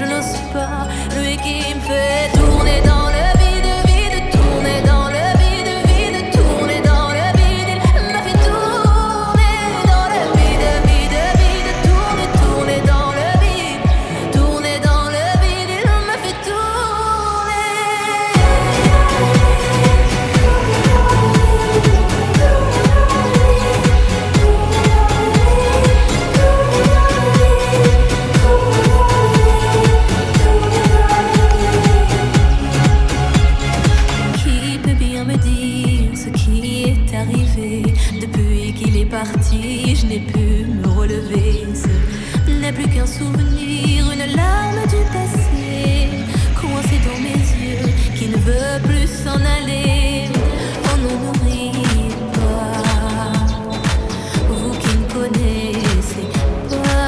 je n'ose pas. Lui qui me fait tourner dans le vide, vide, tourner dans le vide, vide, tourner dans le vide. Il m'a fait tourner dans le vide, vide, vide, tourner, tourner dans le vide, tourner dans le vide. Il m'a fait tourner. Qui peut bien me dire ce qui est arrivé? Depuis qu'il est parti, je n'ai pu me relever. Ce n'est plus qu'un souvenir, une larme du passé, coincée dans mes yeux, qui ne veut plus s'en aller.